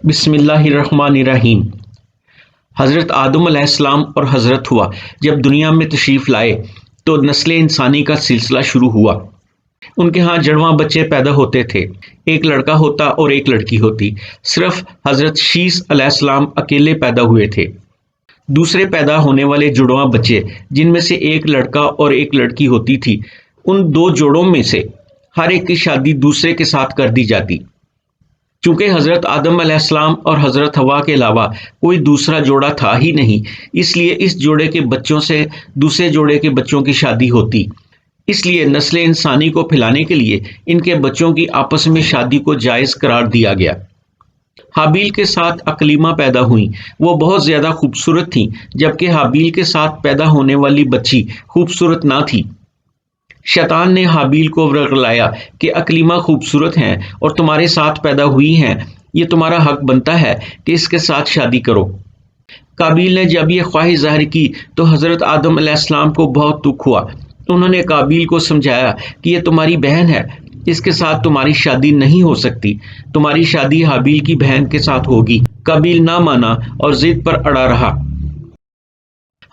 بسم اللہ الرحمن الرحیم۔ حضرت آدم علیہ السلام اور حضرت ہوا جب دنیا میں تشریف لائے تو نسل انسانی کا سلسلہ شروع ہوا۔ ان کے ہاں جڑواں بچے پیدا ہوتے تھے، ایک لڑکا ہوتا اور ایک لڑکی ہوتی۔ صرف حضرت شیس علیہ السلام اکیلے پیدا ہوئے تھے۔ دوسرے پیدا ہونے والے جڑواں بچے جن میں سے ایک لڑکا اور ایک لڑکی ہوتی تھی، ان دو جوڑوں میں سے ہر ایک کی شادی دوسرے کے ساتھ کر دی جاتی۔ چونکہ حضرت آدم علیہ السلام اور حضرت حوا کے علاوہ کوئی دوسرا جوڑا تھا ہی نہیں، اس لیے اس جوڑے کے بچوں سے دوسرے جوڑے کے بچوں کی شادی ہوتی۔ اس لیے نسل انسانی کو پھیلانے کے لیے ان کے بچوں کی آپس میں شادی کو جائز قرار دیا گیا۔ حابیل کے ساتھ اقلیمہ پیدا ہوئیں، وہ بہت زیادہ خوبصورت تھیں، جبکہ حابیل کے ساتھ پیدا ہونے والی بچی خوبصورت نہ تھی۔ شیطان نے حابیل کو ورغلایا کہ اقلیمہ خوبصورت ہیں اور تمہارے ساتھ پیدا ہوئی ہیں، یہ تمہارا حق بنتا ہے کہ اس کے ساتھ شادی کرو۔ قابیل نے جب یہ خواہش ظاہر کی تو حضرت آدم علیہ السلام کو بہت دکھ ہوا۔ انہوں نے قابیل کو سمجھایا کہ یہ تمہاری بہن ہے، اس کے ساتھ تمہاری شادی نہیں ہو سکتی، تمہاری شادی حابیل کی بہن کے ساتھ ہوگی۔ قابیل نہ مانا اور ضد پر اڑا رہا۔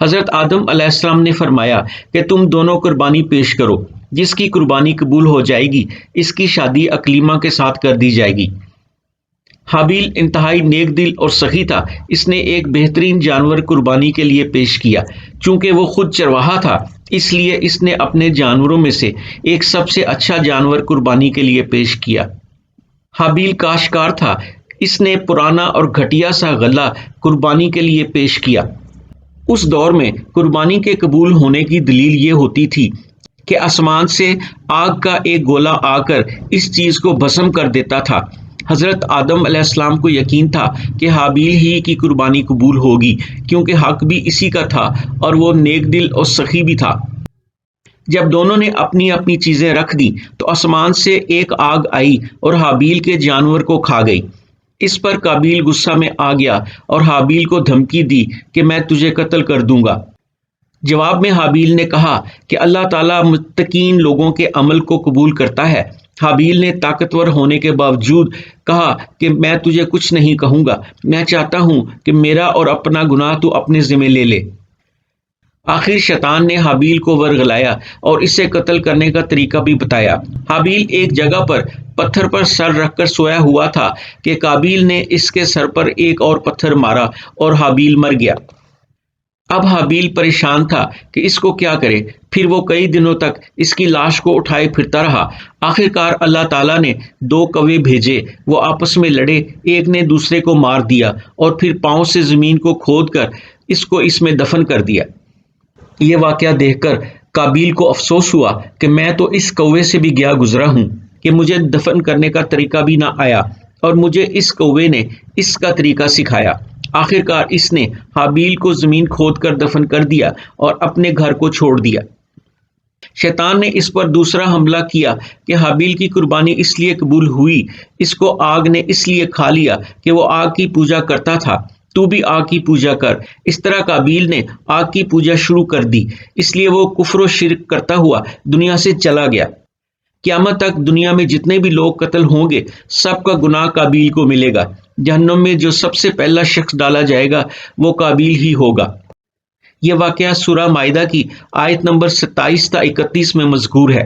حضرت آدم علیہ السلام نے فرمایا کہ تم دونوں قربانی پیش کرو، جس کی قربانی قبول ہو جائے گی اس کی شادی اقلیمہ کے ساتھ کر دی جائے گی۔ حابیل انتہائی نیک دل اور سخی تھا، اس نے ایک بہترین جانور قربانی کے لیے پیش کیا۔ چونکہ وہ خود چرواہا تھا، اس لیے اس نے اپنے جانوروں میں سے ایک سب سے اچھا جانور قربانی کے لیے پیش کیا۔ حابیل کاشتکار تھا، اس نے پرانا اور گھٹیا سا غلہ قربانی کے لیے پیش کیا۔ اس دور میں قربانی کے قبول ہونے کی دلیل یہ ہوتی تھی کہ آسمان سے آگ کا ایک گولا آ کر اس چیز کو بھسم کر دیتا تھا۔ حضرت آدم علیہ السلام کو یقین تھا کہ حابیل ہی کی قربانی قبول ہوگی، کیونکہ حق بھی اسی کا تھا اور وہ نیک دل اور سخی بھی تھا۔ جب دونوں نے اپنی اپنی چیزیں رکھ دیں تو آسمان سے ایک آگ آئی اور حابیل کے جانور کو کھا گئی۔ اس پر قابیل غصہ میں آ گیا اور حابیل کو دھمکی دی کہ میں تجھے قتل کر دوں گا۔ جواب میں حابیل نے کہا کہ اللہ تعالیٰ متقین لوگوں کے عمل کو قبول کرتا ہے۔ حابیل نے طاقتور ہونے کے باوجود کہا کہ میں تجھے کچھ نہیں کہوں گا، میں چاہتا ہوں کہ میرا اور اپنا گناہ تو اپنے ذمہ لے لے۔ آخر شیطان نے حابیل کو ورغلایا اور اسے قتل کرنے کا طریقہ بھی بتایا۔ حابیل ایک جگہ پر پتھر پر سر رکھ کر سویا ہوا تھا کہ قابیل نے اس کے سر پر ایک اور پتھر مارا اور حابیل مر گیا۔ اب حابیل پریشان تھا کہ اس کو کیا کرے، پھر وہ کئی دنوں تک اس کی لاش کو اٹھائے پھرتا رہا۔ آخرکار اللہ تعالیٰ نے دو کوے بھیجے، وہ آپس میں لڑے، ایک نے دوسرے کو مار دیا اور پھر پاؤں سے زمین کو کھود کر اس میں دفن کر دیا۔ یہ واقعہ دیکھ کر قابیل کو افسوس ہوا کہ میں تو اس کوے سے بھی گیا گزرا ہوں کہ مجھے دفن کرنے کا طریقہ بھی نہ آیا، اور مجھے اس کوے نے اس کا طریقہ سکھایا۔ آخرکار اس نے حابیل کو زمین کھود کر دفن کر دیا اور اپنے گھر کو چھوڑ دیا۔ شیطان نے اس پر دوسرا حملہ کیا کہ حابیل کی قربانی اس لیے قبول ہوئی، اس کو آگ نے اس لیے کھا لیا کہ وہ آگ کی پوجا کرتا تھا، تو بھی آگ کی پوجا کر۔ اس طرح قابیل نے آگ کی پوجا شروع کر دی، اس لیے وہ کفر و شرک کرتا ہوا دنیا سے چلا گیا۔ قیامت تک دنیا میں جتنے بھی لوگ قتل ہوں گے، سب کا گناہ قابیل کو ملے گا۔ جہنم میں جو سب سے پہلا شخص ڈالا جائے گا وہ قابیل ہی ہوگا۔ یہ واقعہ سورہ مائدہ کی آیت نمبر 27 تا 31 میں مذکور ہے۔